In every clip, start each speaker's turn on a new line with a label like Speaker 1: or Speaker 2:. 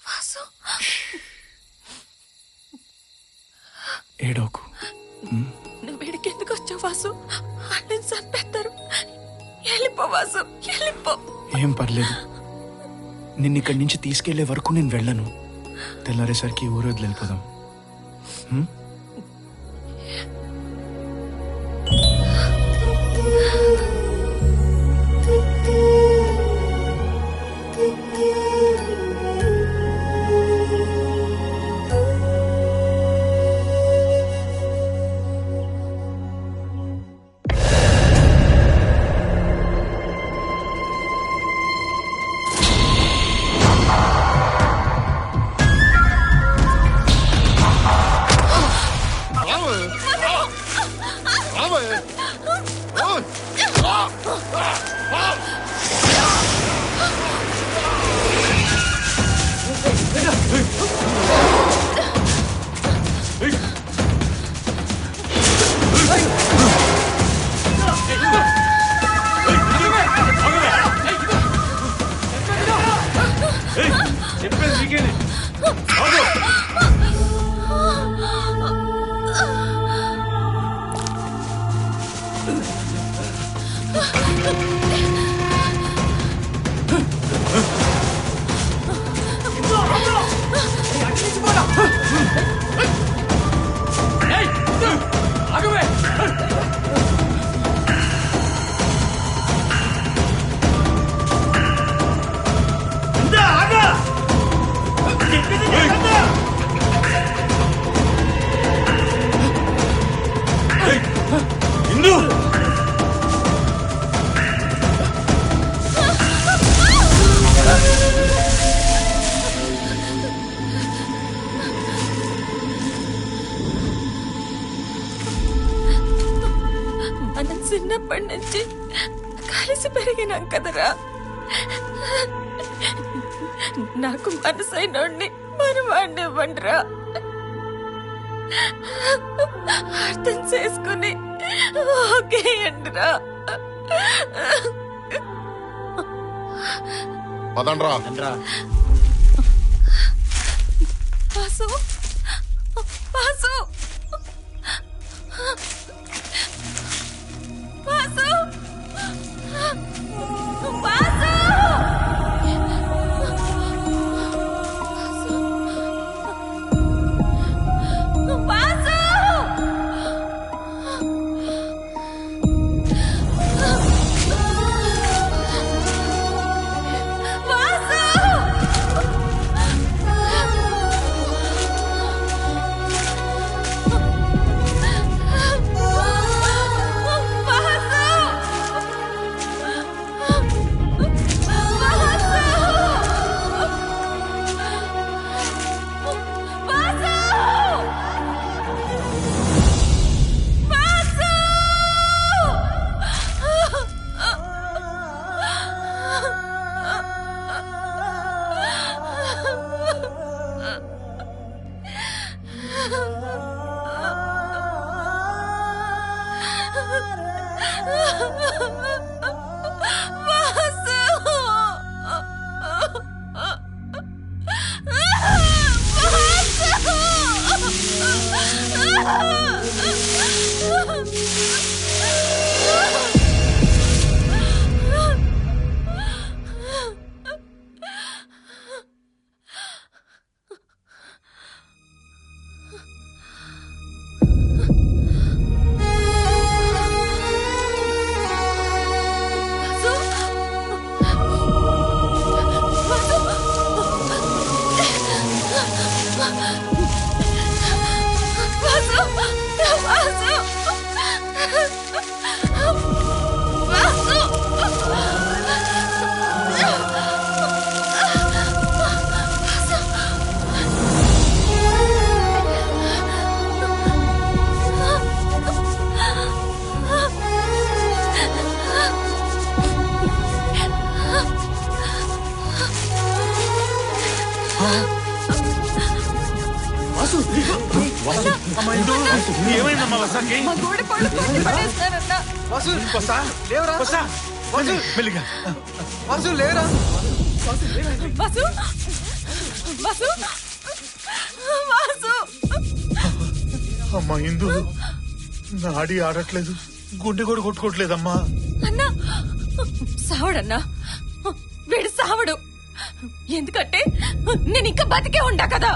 Speaker 1: వాసు
Speaker 2: ఏడోకు.
Speaker 1: నువ్వు వీడికి ఎందుకు వచ్చావు వాసు? అన్నని చంపేస్తారు. వెళ్ళిపో వాసు, వెళ్ళిపో.
Speaker 2: ఏం పర్లేదు, నిన్ను ఇక్కడి నుంచి తీసుకెళ్లే వరకు నేను వెళ్ళను. తెల్లారేసరికి ఊరు వదిలి వెళ్ళిపోదాం.
Speaker 1: మనం చిన్నప్పటి నుంచి కలిసి పెరిగినాం కదరా. నాకు మనసైనోడిని మనవాడిని ఇవ్వండిరా. అర్థం చేసుకుని ఓకే అండిరా.
Speaker 3: పదండ్రా.
Speaker 1: వాసు, వాసు, వాసు, వాసు.
Speaker 4: మా గోడ పళ్ళు కొట్టి పడేస్తారన్న.
Speaker 5: వాసు లేవరా. వాసు లేరా.
Speaker 1: వాసు వాసు వాసు
Speaker 4: అమ్మా ఇందు నాడి ఆడట్లేదు, గుండె కూడా కొట్టుకోవట్లేదమ్మా.
Speaker 1: అన్నా సావడన్నా, వీడు సావడు. ఎందుకంటే నేను ఇంకా బతికే ఉండా కదా.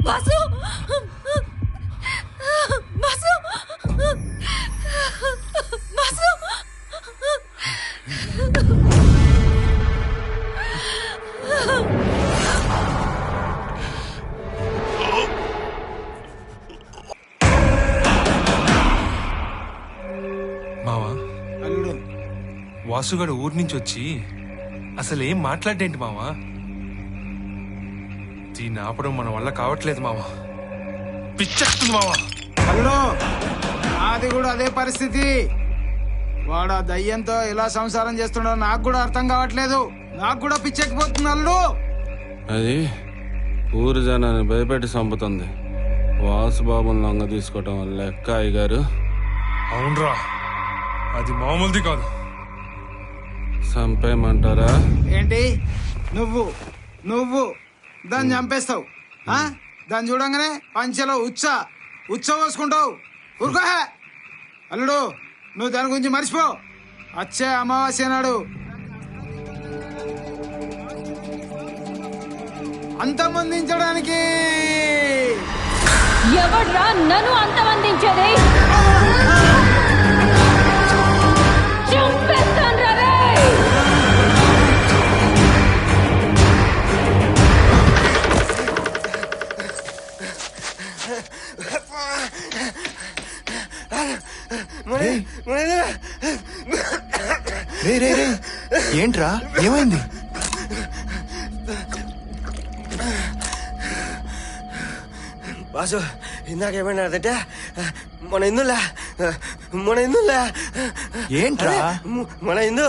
Speaker 1: వాసు వాసు వాసు
Speaker 3: మావా, వాసుగాడు ఊరి నుంచి వచ్చి అసలు ఏం మాట్లాడేంటి మావా? దీన్ని ఆపడం మన వల్ల కావట్లేదు మావా. పిచ్చెక్కుతుంది మావా.
Speaker 5: హలో, అది కూడా అదే పరిస్థితి. వాడు ఆ దయ్యంతో ఎలా సంసారం చేస్తున్నాడో నాకు కూడా అర్థం కావట్లేదు. నాకు కూడా పిచ్చెక్కిపోతుంది అల్లుడు.
Speaker 6: అది ఊరు జనాన్ని భయపెట్టి చంపుతుంది. వాసుబాబుని లొంగ తీసుకోవటం లెక్క అయ్యగారు.
Speaker 3: అవునరా, అది మామూలుది కాదు.
Speaker 6: చంపేయమంటారా?
Speaker 5: ఏంటి నువ్వు నువ్వు దాన్ని చంపేస్తావు? దాన్ని చూడంగానే పంచెలో ఉచ్చ పోసుకుంటావు. ఊరుకో అల్లుడు, నువ్వు దాని గురించి మర్చిపో. వచ్చే అమావాస్య నాడు అంతమందించడానికి.
Speaker 1: ఎవడ్రా నన్ను అంతమందించేది? చంపేస్తాను రే.
Speaker 2: రే రే రే, ఏంట్రా ఏమైంది?
Speaker 7: వాసు, ఇందాకేమన్నాడంటే మన ఇందులే
Speaker 2: ఏంట్రా?
Speaker 7: మన ఇందు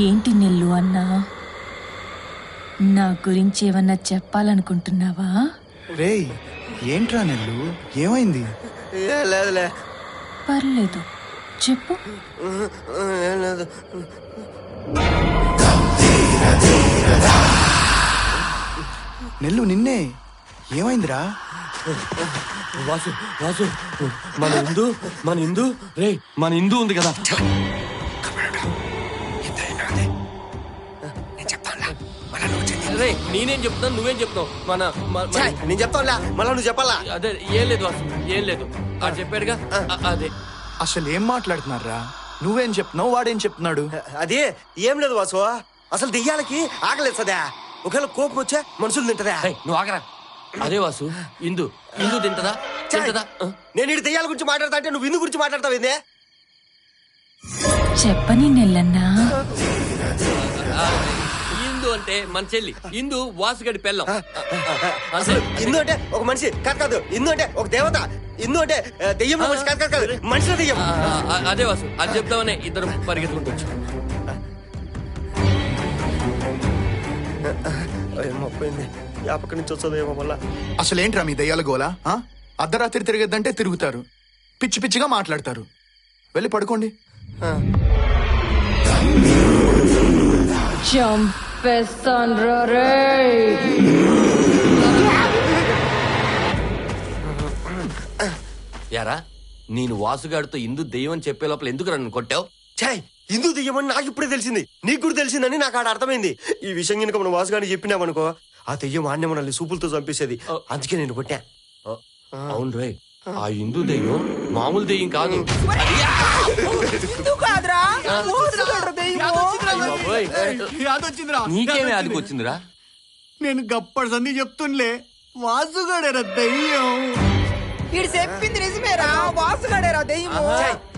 Speaker 1: ఏంటి నెల్లు అన్నా, నా గురించి ఏమన్నా చెప్పాలనుకుంటున్నావా?
Speaker 2: రే ఏంట్రా నెల్లు, ఏమైంది?
Speaker 7: ఏం లేదులే.
Speaker 1: పర్లేదు చెప్పు.
Speaker 7: ఏం లేదు.
Speaker 2: నెల్లు నిన్నే, ఏమైందిరా?
Speaker 7: వాసు వాసు, మన ఇందు రే, మన ఇందు ఉంది కదా.
Speaker 8: నేనేం చెప్తాను, నువ్వేం చెప్తావు?
Speaker 7: నేను చెప్తానులే, మళ్ళా నువ్వు చెప్పాలా?
Speaker 8: అదే ఏం లేదు వాసు, ఏం లేదు. ఆ చెప్పాడుగా అదే.
Speaker 2: అసలు ఏం మాట్లాడుతున్నారా? నువ్వేం చెప్తున్నావు, వాడేం చెప్తున్నాడు?
Speaker 7: అదే ఏం లేదు వాసు, అసలు దెయ్యాలకి ఆగలేదు సదా. ఒకవేళ కోపం వచ్చే మనుషులు తింటదా?
Speaker 8: నువ్వు ఆగరా. అదే వాసు, ఇందు తింటదా?
Speaker 7: నేను ఇటు దెయ్యాల గురించి మాట్లాడతా అంటే నువ్వు ఇందు గురించి మాట్లాడతావు ఏందే?
Speaker 1: చెప్పని నెల్లన్నా.
Speaker 8: ఇందు అంటే మన చెల్లి. ఇందు వాసుగడి పెళ్ళం.
Speaker 7: అసలు ఇందు అంటే ఒక మనిషి కాదు. ఇందు అంటే ఒక దేవత. ఇందు అంటే దెయ్యం మనిషి కాదు, మనిషిల దెయ్యం.
Speaker 8: అదే వాసు, అది చెప్తామనే ఇద్దరు పరిగెత్తుకుంటూ వచ్చాం.
Speaker 7: మొప్పైంది, జ్ఞాపకం నుంచి వస్తుందేమో మళ్ళా.
Speaker 2: అసలు ఏంట్రా మీ దయ్యాల గోలా? అర్ధరాత్రి తిరగద్దంటే తిరుగుతారు, పిచ్చి పిచ్చిగా మాట్లాడతారు. వెళ్ళి పడుకోండి.
Speaker 8: యారా, నేను వాసుగాడితో ఇందు దెయ్యం అని చెప్పే లోపల ఎందుకు నన్ను కొట్టావు?
Speaker 7: ఛాయ్, ఇందు దెయ్యమని నాకు ఇప్పుడే తెలిసింది. నీకు కూడా తెలిసిందని నాకు ఆడ అర్థమైంది. ఈ విషయం కనుక మనం వాసుగాడిని చెప్పినామనుకో, ఆ దెయ్యం ఆడనే మనల్ని సూపులతో చంపేసేది. అందుకే నేను కొట్టా.
Speaker 8: అవును రే, ఆ ఇందు దెయ్యం మామూలు దెయ్యం కాదు. నీకేమే
Speaker 9: వీడు చెప్పింది నిజమేరా వాసుగాడేరా దెయ్యము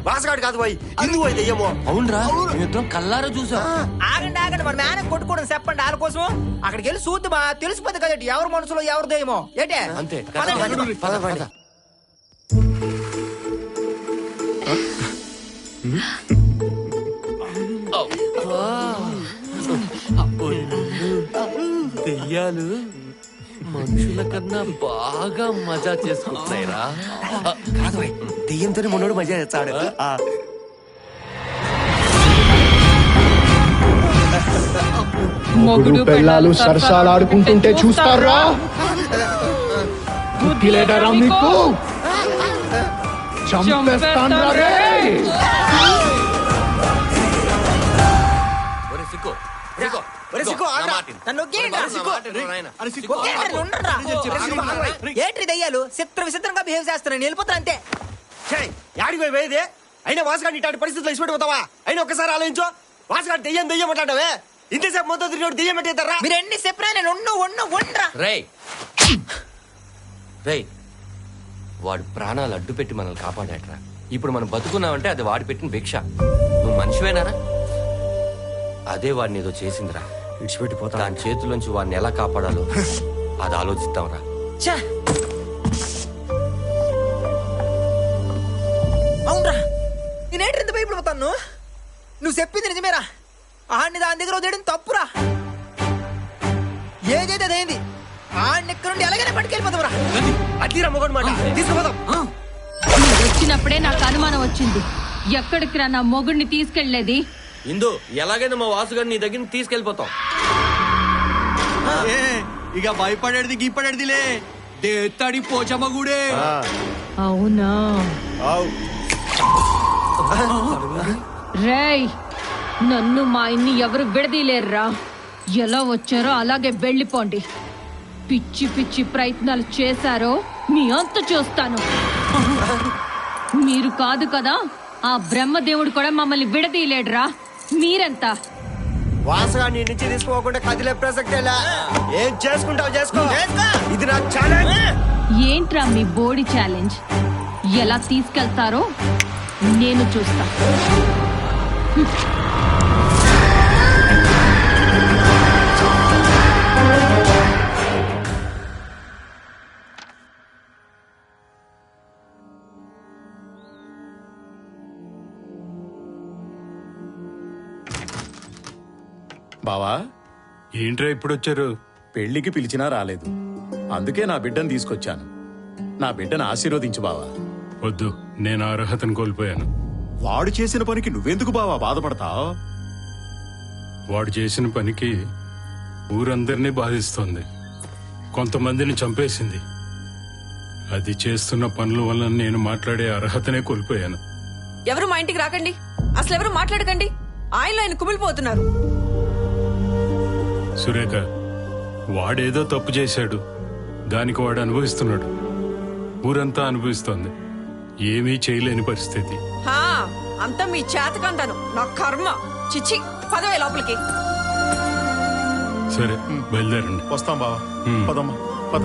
Speaker 7: వాసగాడు కాదు పోయి ఇందు పోయి దెయ్యము.
Speaker 8: అవునరా మేమిద్దరం కల్లారా చూసాం.
Speaker 9: ఆగండి ఆగండి మన మేన కొట్టుకోవడం చెప్పండి వాళ్ళ కోసం అక్కడికి వెళ్ళి చూద్దామా తెలిసిపోతుంది కదా ఎవరు మనసులో ఎవరు దెయ్యమో ఏంటే
Speaker 8: అంతే
Speaker 9: పదండి, పదండి.
Speaker 8: పద పద. దెయ్యాలు మనుషుల కన్నా బాగా మజా చేసుకుంటున్నాయిరా.
Speaker 7: కాదు పోయి దెయ్యంతోనే మొన్నోడు మజా చేస్తాడు.
Speaker 2: మొగుడు పెళ్ళాలు సరసాలాడుకుంటుంటే చూస్తారా? బుద్ధి లేదరా మీకు? చంపేస్తాన్రా రే!
Speaker 8: ఒరే సిక్కు, సిక్కు,
Speaker 7: ఒరే సిక్కు,
Speaker 8: నా
Speaker 7: ఆగ్రా.
Speaker 8: మాట విను.
Speaker 9: నన్ను ఒకేయండి,
Speaker 8: నా
Speaker 9: సిక్కు.
Speaker 8: మాట విను, నాయనా.
Speaker 9: ఒకేయండి, ఉండండిరా. ఏంటి దయ్యాలు చిత్ర విచిత్రంగా బిహేవ్ చేస్తున్నాను వెళ్ళిపోతాను అంతే
Speaker 7: ఛేయ్, యాడికి పోయి పోయేది? అయినా వాసగాడిని ఇట్లాంటి పరిస్థితుల్లో ఇచ్చిపెట్టిపోతావా? అయినా ఒక్కసారి ఆలోచించు. వాసగాడు దెయ్యం దెయ్యం అంటాడవే, ఇంతసేపు మొత్తం తిరిగి దెయ్యం పెట్టేస్తారా?
Speaker 9: మీరు ఎన్ని చెప్పినా నేను ఉండరా
Speaker 8: రేయ్ రేయ్ వాడు ప్రాణాలు అడ్డు పెట్టి మనల్ని కాపాడాడరా. ఇప్పుడు మనం బతుకున్నామంటే అది వాడు పెట్టిన భిక్ష. నువ్వు మనిషివేనారా? అదే వాడిని ఏదో చేసిందిరా.
Speaker 7: ఇడిచిపెట్టిపోతా.
Speaker 8: దాని చేతుల్లోంచి వాడిని ఎలా కాపాడాలో అది ఆలోచిస్తాంరా.
Speaker 9: ఛే! అవునరా నేనేంటి ఎంత భయపడిపోతాను నువ్వు చెప్పింది నిజమేరా ఆడిని దాని దగ్గర వదిలేయడం తప్పురా ఏదైతే అదేంది ఆడిని ఇక్కడ నుండి ఎలాగైనా పట్టుకెళ్ళిపోతావురా
Speaker 7: అట్లీరా మొగడు మాట తీసుకుపోతాం.
Speaker 1: మీరు వచ్చినప్పుడే నాకు అనుమానం వచ్చింది. ఎక్కడికి రా నా మొగుడిని తీసుకెళ్లేది?
Speaker 8: ఇందు ఎలాగైనా మా వాసుగారిని నీ దగ్గర తీసుకెళ్ళిపోతాం.
Speaker 10: ఇక భయపడేది గీపడేదిలే దేత్తడి పోచమ్మ గుడే.
Speaker 1: అవునా? రేయ్, నన్ను మా ఇన్ని ఎవరు విడదీలేరురా. ఎలా వచ్చారో అలాగే వెళ్ళిపోండి. పిచ్చి పిచ్చి ప్రయత్నాలు చేశారో మీ అంత చూస్తాను. మీరు కాదు కదా, ఆ బ్రహ్మదేవుడు కూడా మమ్మల్ని విడదీయలేడురా. మీరెంత?
Speaker 7: వాసగాడిని నుంచి తీసుకోకుండా కదిలే ప్రసక్తేలా. ఏం చేసుకుంటావు చేసుకో. ఇది నా ఛాలెంజ్.
Speaker 1: ఏంట్రా మీ బోడీ ఛాలెంజ్? ఎలా తీసుకెళ్తారో నేను చూస్తా.
Speaker 4: బావా
Speaker 6: ఏంట్రా ఇప్పుడు వచ్చారు?
Speaker 4: పెళ్లికి పిలిచినా రాలేదు, అందుకే నా బిడ్డను తీసుకొచ్చాను. నా బిడ్డను ఆశీర్వదించు బావా.
Speaker 6: వద్దు, నేను ఆ అర్హతను కోల్పోయాను.
Speaker 4: వాడు చేసిన పనికి నువ్వెందుకు బావా బాధపడతావు?
Speaker 6: వాడు చేసిన పనికి ఊరందరినీ బాధిస్తోంది, కొంతమందిని చంపేసింది. అది చేస్తున్న పనుల వల్ల నేను మాట్లాడే అర్హతనే కోల్పోయాను.
Speaker 1: ఎవరు మా ఇంటికి రాకండి, అసలు ఎవరు మాట్లాడకండి. ఆయనలో ఆయన కుమిలిపోతున్నారు.
Speaker 6: సురేఖ, వాడేదో తప్పు చేశాడు, దానికి వాడు అనుభవిస్తున్నాడు. ఊరంతా అనుభవిస్తోంది. ఏమీ చేయలేని పరిస్థితి.
Speaker 1: అంతా మీ చేతకంటాను, నా కర్మ. చిచ్చి, పదవే లోపలికి.
Speaker 6: సరే, బయలుదేరండి.
Speaker 4: వస్తాం బావా.
Speaker 6: హ్మ్.
Speaker 4: పదమ్మా పద.